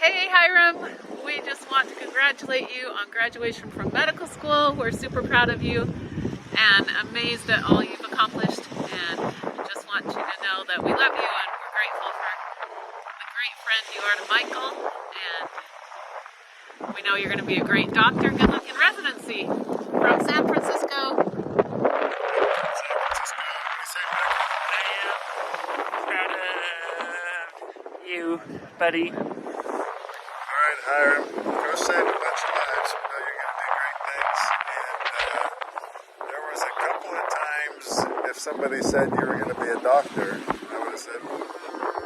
Hey Hyrum, we just want to congratulate you on graduation from medical school. We're super proud of you and amazed at all you've accomplished, and just want you to know that we love you and we're grateful for the great friend you are to Michael, and we know you're going to be a great doctor. Good luck in residency. From San Francisco. Proud of you, buddy. All right, Hyrum, go save a bunch of lives. We know you're going to do great things. And there was a couple of times, if somebody said you were going to be a doctor, I would have said,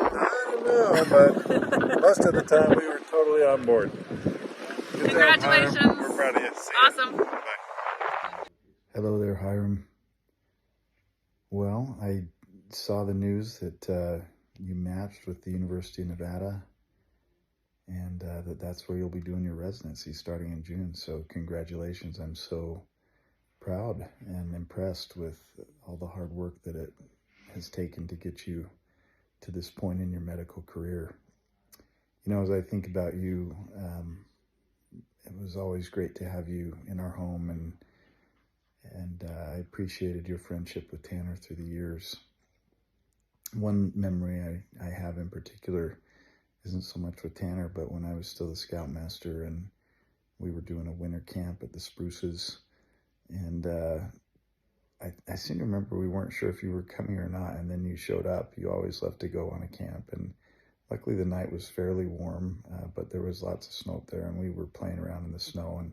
I don't know, but most of the time we were totally on board. Good Congratulations. job, Hyrum. We're proud of you. See ya. Awesome. Bye. Hello there, Hyrum. Well, I saw the news that you matched with the University of Nevada, and that's where you'll be doing your residency starting in June. So congratulations. I'm so proud and impressed with all the hard work that it has taken to get you to this point in your medical career. You know, as I think about you, it was always great to have you in our home, and I appreciated your friendship with Tanner through the years. One memory I have in particular isn't so much with Tanner, but when I was still the scoutmaster and we were doing a winter camp at the Spruces, and I seem to remember we weren't sure if you were coming or not, and then you showed up. You always loved to go on a camp, and luckily the night was fairly warm, but there was lots of snow up there, and we were playing around in the snow, and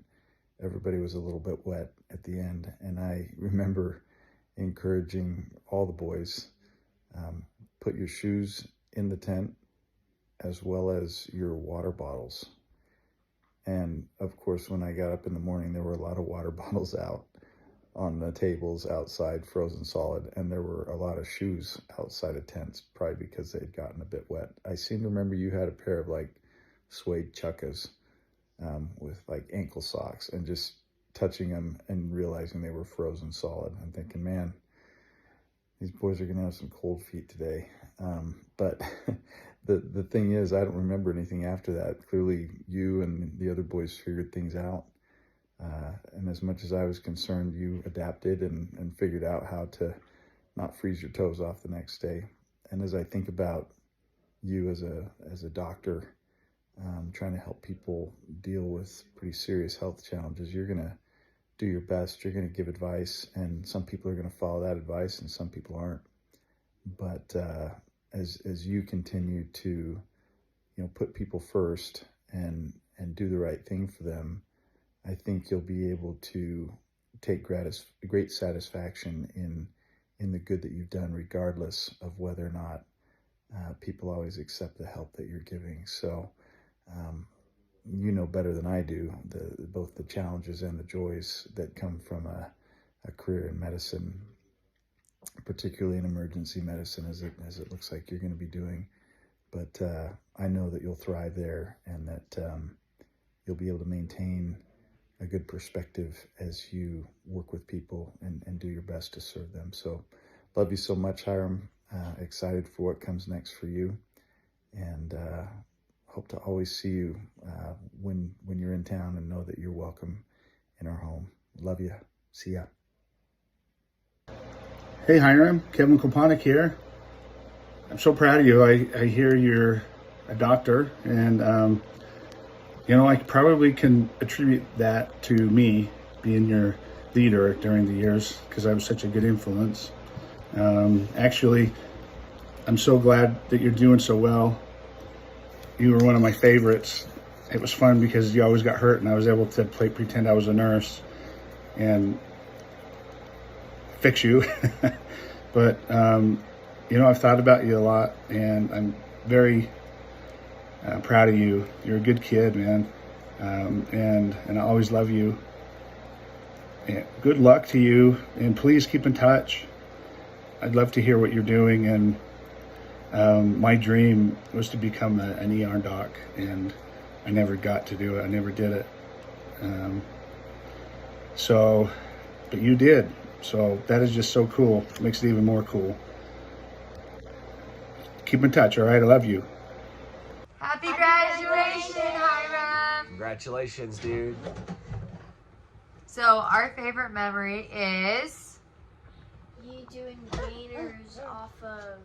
everybody was a little bit wet at the end. And I remember encouraging all the boys, put your shoes in the tent as well as your water bottles. And of course, when I got up in the morning, there were a lot of water bottles out on the tables outside, frozen solid, and there were a lot of shoes outside of tents, probably because they'd gotten a bit wet. I seem to remember you had a pair of like suede chukkas with like ankle socks, and just touching them and realizing they were frozen solid. I'm thinking, man, these boys are gonna have some cold feet today. But the thing is, I don't remember anything after that. Clearly you and the other boys figured things out. And as much as I was concerned, you adapted and figured out how to not freeze your toes off the next day. And as I think about you as a doctor, trying to help people deal with pretty serious health challenges, you're gonna do your best. You're gonna give advice, and some people are gonna follow that advice and some people aren't. But as you continue to, put people first and do the right thing for them, I think you'll be able to take great satisfaction in the good that you've done, regardless of whether or not people always accept the help that you're giving. So you know better than I do both the challenges and the joys that come from a career in medicine, particularly in emergency medicine, as it looks like you're going to be doing. But I know that you'll thrive there, and that you'll be able to maintain a good perspective as you work with people and do your best to serve them. So love you so much, Hyrum. Excited for what comes next for you, and hope to always see you when you're in town, and know that you're welcome in our home. Love you. See ya. Hey Hyrum, Kevin Kopanik here. I'm so proud of you. I hear you're a doctor, and I probably can attribute that to me being your leader during the years, because I was such a good influence. Actually, I'm so glad that you're doing so well. You were one of my favorites. It was fun because you always got hurt, and I was able to pretend I was a nurse and fix you. But I've thought about you a lot, and I'm very proud of you. You're a good kid, man, and I always love you. And good luck to you, and please keep in touch. I'd love to hear what you're doing, and my dream was to become an ER doc, and I never got to do it. I never did it. But you did. So that is just so cool. It makes it even more cool. Keep in touch, all right? I love you. Happy Happy graduation, Hyrum. Congratulations, dude. So our favorite memory is You doing gainers off of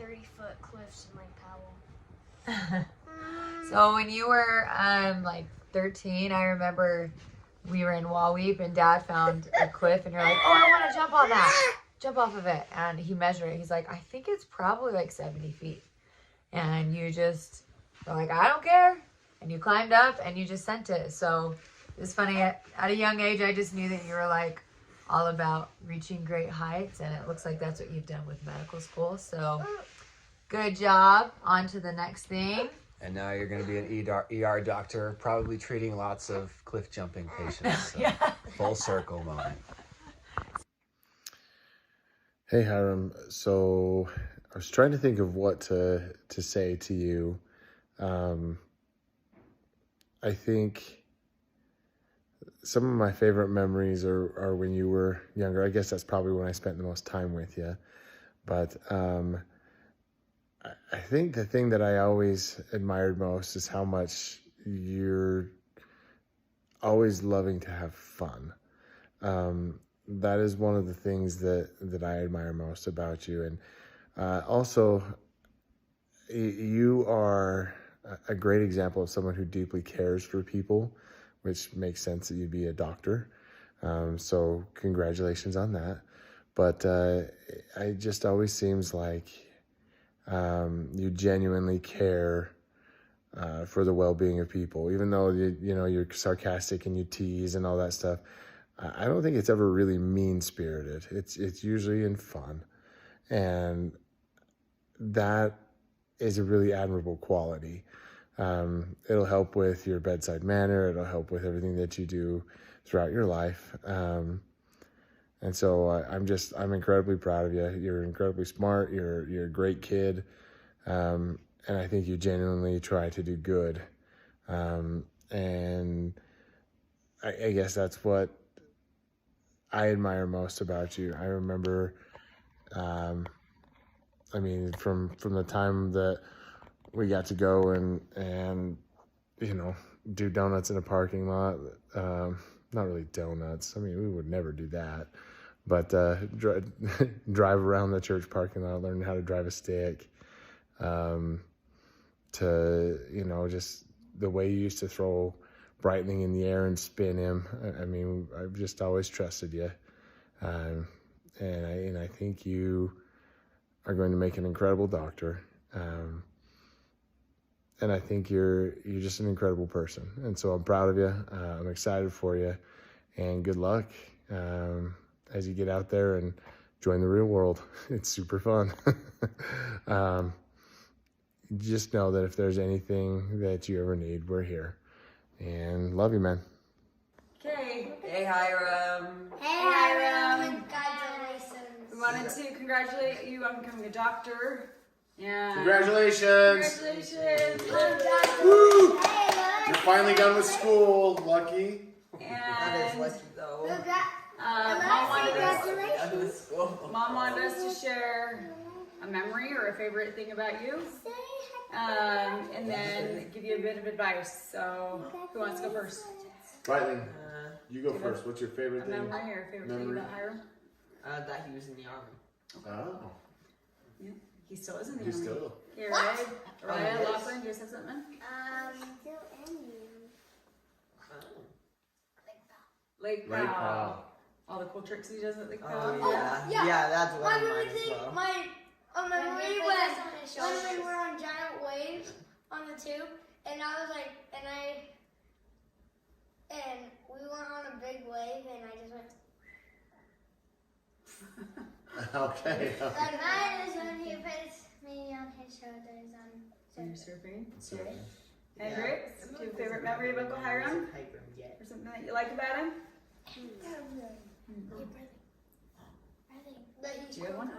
30-foot cliffs in Lake Powell. so when you were like 13, I remember we were in Waweep and Dad found a cliff and you're like, oh, I want to jump on that. Jump off of it. And he measured it. He's like, I think it's probably like 70 feet. And you just were like, I don't care. And you climbed up and you just sent it. So it's funny. At a young age, I just knew that you were like all about reaching great heights. And it looks like that's what you've done with medical school. So good job. On to the next thing. And now you're going to be an ER doctor, probably treating lots of cliff jumping patients. So Yeah. Full circle moment. Hey Hyrum, so I was trying to think of what to say to you. I think some of my favorite memories are when you were younger. I guess that's probably when I spent the most time with you. But I think the thing that I always admired most is how much you're always loving to have fun. That is one of the things that I admire most about you. And also, you are a great example of someone who deeply cares for people, which makes sense that you'd be a doctor. So congratulations on that. But it just always seems like you genuinely care for the well-being of people, even though you're sarcastic and you tease and all that stuff. I don't think it's ever really mean-spirited. It's usually in fun, and that is a really admirable quality. It'll help with your bedside manner. It'll help with everything that you do throughout your life. And so I'm incredibly proud of you. You're incredibly smart. You're a great kid. And I think you genuinely try to do good. And I guess that's what I admire most about you. I remember, from the time that we got to go and do donuts in a parking lot. Not really donuts. I mean, we would never do that. But drive around the church parking lot, learn how to drive a stick. To just the way you used to throw Breitling in the air and spin him. I mean, I've just always trusted you, and I think you are going to make an incredible doctor. And I think you're just an incredible person. And so I'm proud of you. I'm excited for you, and good luck as you get out there and join the real world. It's super fun. Just know that if there's anything that you ever need, we're here. And love you, man. Okay. Hey, Hyrum. Hey, Hyrum. Congratulations. We wanted to congratulate you on becoming a doctor. Yeah. Congratulations. Congratulations. Woo! You're finally done with school. Lucky. And lucky though. Mom wanted us to share a memory or a favorite thing about you. And then give you a bit of advice. So, who wants to go first? Breitling, you go first. What's your favorite A thing? memory or a favorite thing about Hyrum? That he was in the army. Oh. Yeah. He still is in the You army. still. Okay, Raya, Lachlan, do you have something? Still in you. Lake Lake Powell. Powell. All the cool tricks he does at Lake Oh Powell. yeah. Yeah, that's one My of mine favorite as thing, well. my memory when we were on giant waves on the tube, and I was like, and we went on a big wave, and I just went. Okay. Like that is when he puts me on his shoulders So you're on. surfing? Hendrix, do you have a favorite memory of Uncle Hyrum? Or something that you like about him? Do you have one?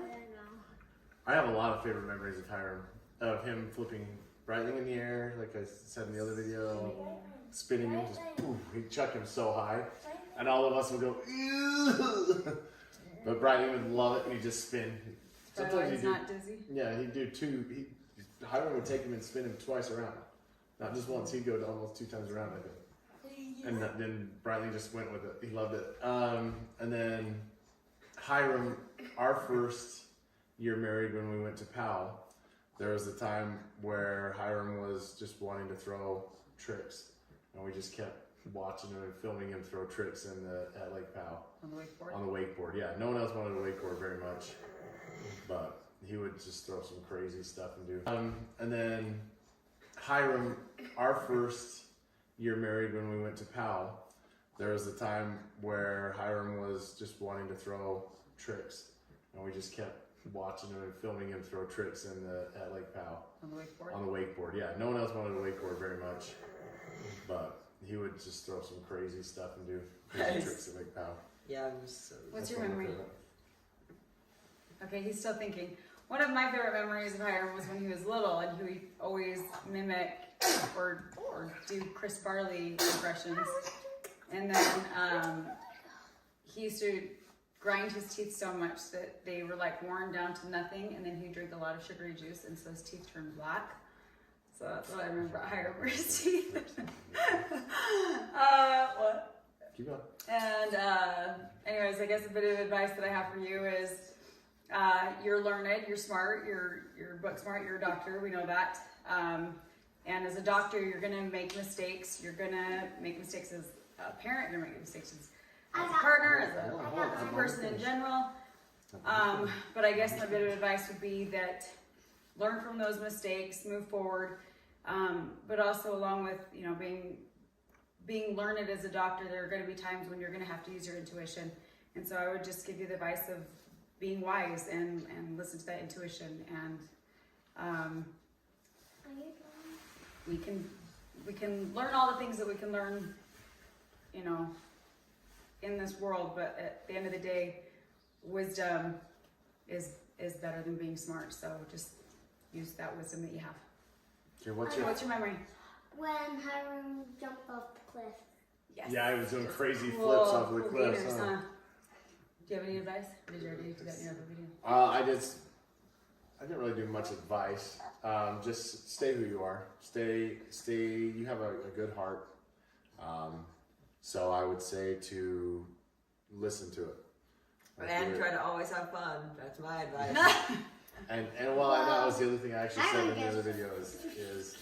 I have a lot of favorite memories of Hyrum. Of him flipping Breitling in the air, like I said in the other video, spinning him, just poof, he'd chuck him so high, and all of us would go, ew. But Breitling would love it, and he'd just spin. Sometimes he's not dizzy. Yeah, he'd do two. Hyrum would take him and spin him twice around. Not just once, he'd go to almost 2 times around, I think. And then Bradley just went with it. He loved it. And then Hyrum, our first year married when we went to PAL, there was a time where Hyrum was just wanting to throw tricks. And we just kept watching him and filming him throw tricks at Lake Powell. On the wakeboard? On the wakeboard, yeah. No one else wanted to wakeboard very much, but he would just throw some crazy stuff and do. And then Hyrum, our first year married when we went to Powell, there was a time where Hyrum was just wanting to throw tricks, and we just kept watching him and filming him throw tricks at Lake Powell. On the wakeboard? On the wakeboard, yeah. No one else wanted to wakeboard very much, but he would just throw some crazy stuff and do crazy tricks at Lake Powell. Yeah, it was so. What's your memory? Okay, he's still thinking. One of my favorite memories of Hyrum was when he was little and he would always mimic or do Chris Farley impressions. And then he used to grind his teeth so much that they were like worn down to nothing, and then he'd drink a lot of sugary juice, and so his teeth turned black. So that's what I remember about Hyrum, his teeth. What? Keep going. And anyways, I guess a bit of advice that I have for you is you're learned, you're smart, you're book smart, you're a doctor, we know that. And as a doctor, you're gonna make mistakes. You're gonna make mistakes as a parent, you're gonna make mistakes as a partner, as a person in general. But I guess my bit of advice would be that learn from those mistakes, move forward. But also along with, you know, being learned as a doctor, there are going to be times when you're going to have to use your intuition. And so I would just give you the advice of being wise and listen to that intuition. And we can learn all the things that we can learn, you know, in this world. But at the end of the day, wisdom is better than being smart. So just use that wisdom that you have. Okay, what's your memory? When Hyrum jumped off the cliff. Yes. Yeah, I was doing crazy flips Whoa, off the cliffs. beginners, Huh? Do you have any advice? Or did you already do that in your other video? I didn't really do much advice. Just stay who you are. Stay. You have a good heart. So I would say to listen to it. And try to always have fun. That's my advice. And well, I know that was the other thing I actually said in the other video is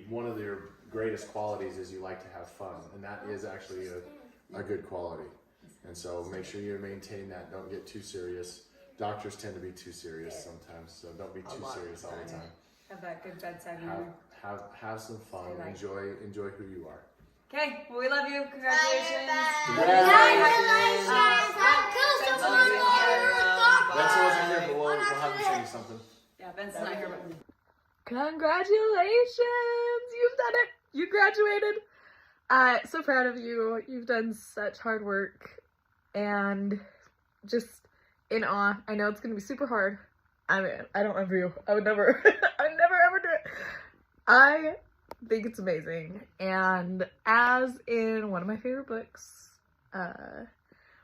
one of your greatest qualities is you like to have fun, and that is actually a good quality. And so make sure you maintain that. Don't get too serious. Doctors tend to be too serious sometimes, so don't be too serious all the time. Have that good bedside manner. Have some fun. Enjoy who you are. Okay, well, we love you. Congratulations. Benson wasn't here, but we'll have him show you something. Yeah, Benson's not here, but Congratulations! You've done it! You graduated! So proud of you. You've done such hard work and just in awe. I know it's gonna be super hard. I mean, I don't envy you. I would never, I'd never ever do it. I think it's amazing. And as in one of my favorite books,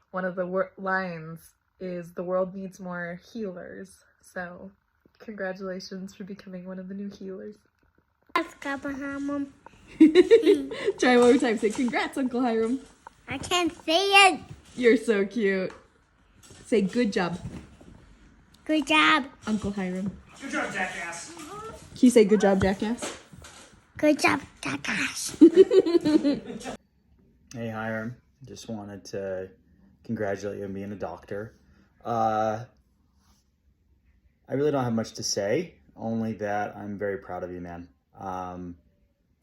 one of the lines is the world needs more healers. So congratulations for becoming one of the new healers. Try Try one more time. Say congrats, Uncle Hyrum. I can't say it. You're so cute. Say good job, Good job. Uncle Hyrum. Good job, jackass. Can you say good job, jackass? Good job, Takash. Hey Hyrum, just wanted to congratulate you on being a doctor. I really don't have much to say, only that I'm very proud of you, man.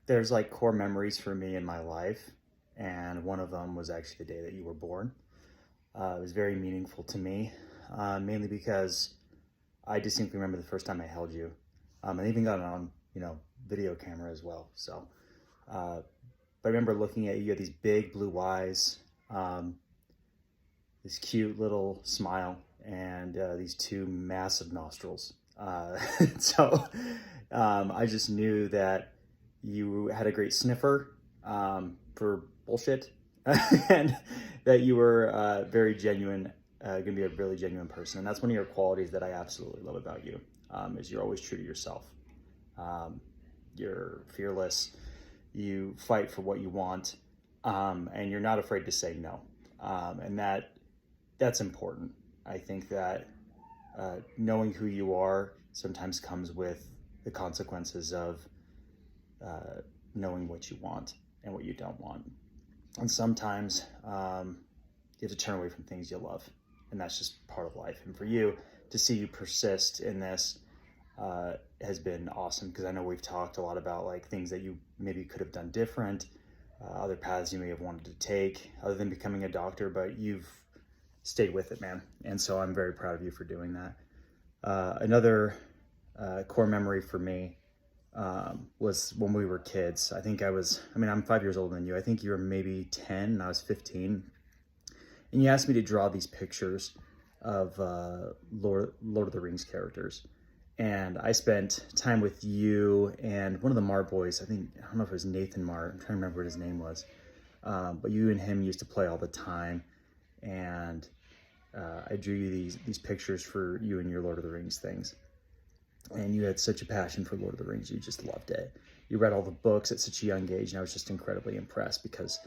There's like core memories for me in my life, and one of them was actually the day that you were born. It was very meaningful to me, mainly because I distinctly remember the first time I held you. I even got it on, video camera as well. So, but I remember looking at you, you had these big blue eyes, this cute little smile, and these two massive nostrils. So I just knew that you had a great sniffer for bullshit, and that you were very genuine, going to be a really genuine person. And that's one of your qualities that I absolutely love about you, is you're always true to yourself. You're fearless. You fight for what you want, and you're not afraid to say no. And that's important. I think that knowing who you are sometimes comes with the consequences of knowing what you want and what you don't want. And sometimes you have to turn away from things you love, and that's just part of life. And for you, to see you persist in this has been awesome, because I know we've talked a lot about like things that you maybe could have done different, other paths you may have wanted to take other than becoming a doctor, but you've stayed with it, man. And so I'm very proud of you for doing that. Another core memory for me was when we were kids. I'm 5 years older than you. I think you were maybe 10 and I was 15. And you asked me to draw these pictures of Lord of the Rings characters. And I spent time with you and one of the Marr boys. I don't know if it was Nathan Marr. I'm trying to remember what his name was. But you and him used to play all the time. And I drew you these pictures for you and your Lord of the Rings things. And you had such a passion for Lord of the Rings. You just loved it. You read all the books at such a young age, and I was just incredibly impressed, because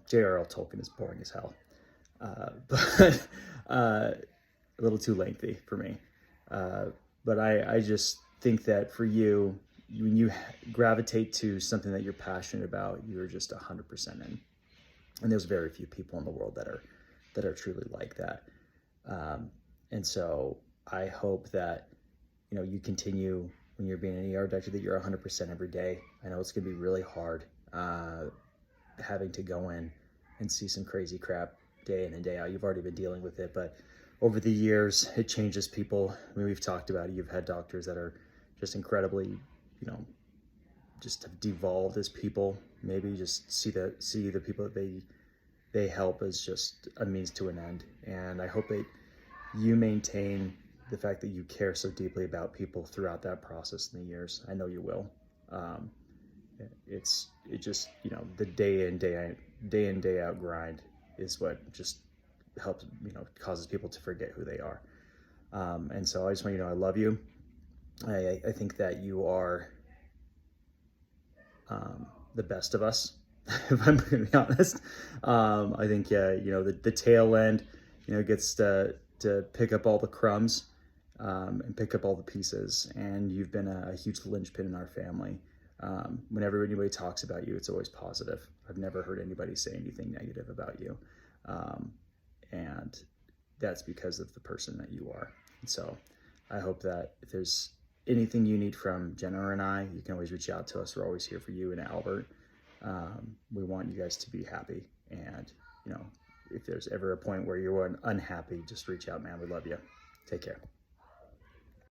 J.R.R. Tolkien is boring as hell. But a little too lengthy for me. But I just think that for you, when you gravitate to something that you're passionate about, you're just 100% in. And there's very few people in the world that are truly like that. And so I hope that, you continue when you're being an ER doctor, that you're 100% every day. I know it's going to be really hard having to go in and see some crazy crap day in and day out. You've already been dealing with it, but over the years, it changes people. I mean, we've talked about it. You've had doctors that are just incredibly, just have devolved as people. Maybe just see the people that they help as just a means to an end. And I hope that you maintain the fact that you care so deeply about people throughout that process in the years. I know you will. It just, the day in, day out grind is what just helps, causes people to forget who they are. And so I just want you to know I love you. I think that you are the best of us, if I'm going to be honest. I think, the tail end, gets to pick up all the crumbs and pick up all the pieces. And you've been a huge linchpin in our family. Whenever anybody talks about you, it's always positive. I've never heard anybody say anything negative about you. And that's because of the person that you are. And so I hope that if there's anything you need from Jenna and I, you can always reach out to us. We're always here for you and Albert. We want you guys to be happy. And, if there's ever a point where you're unhappy, just reach out, man. We love you. Take care.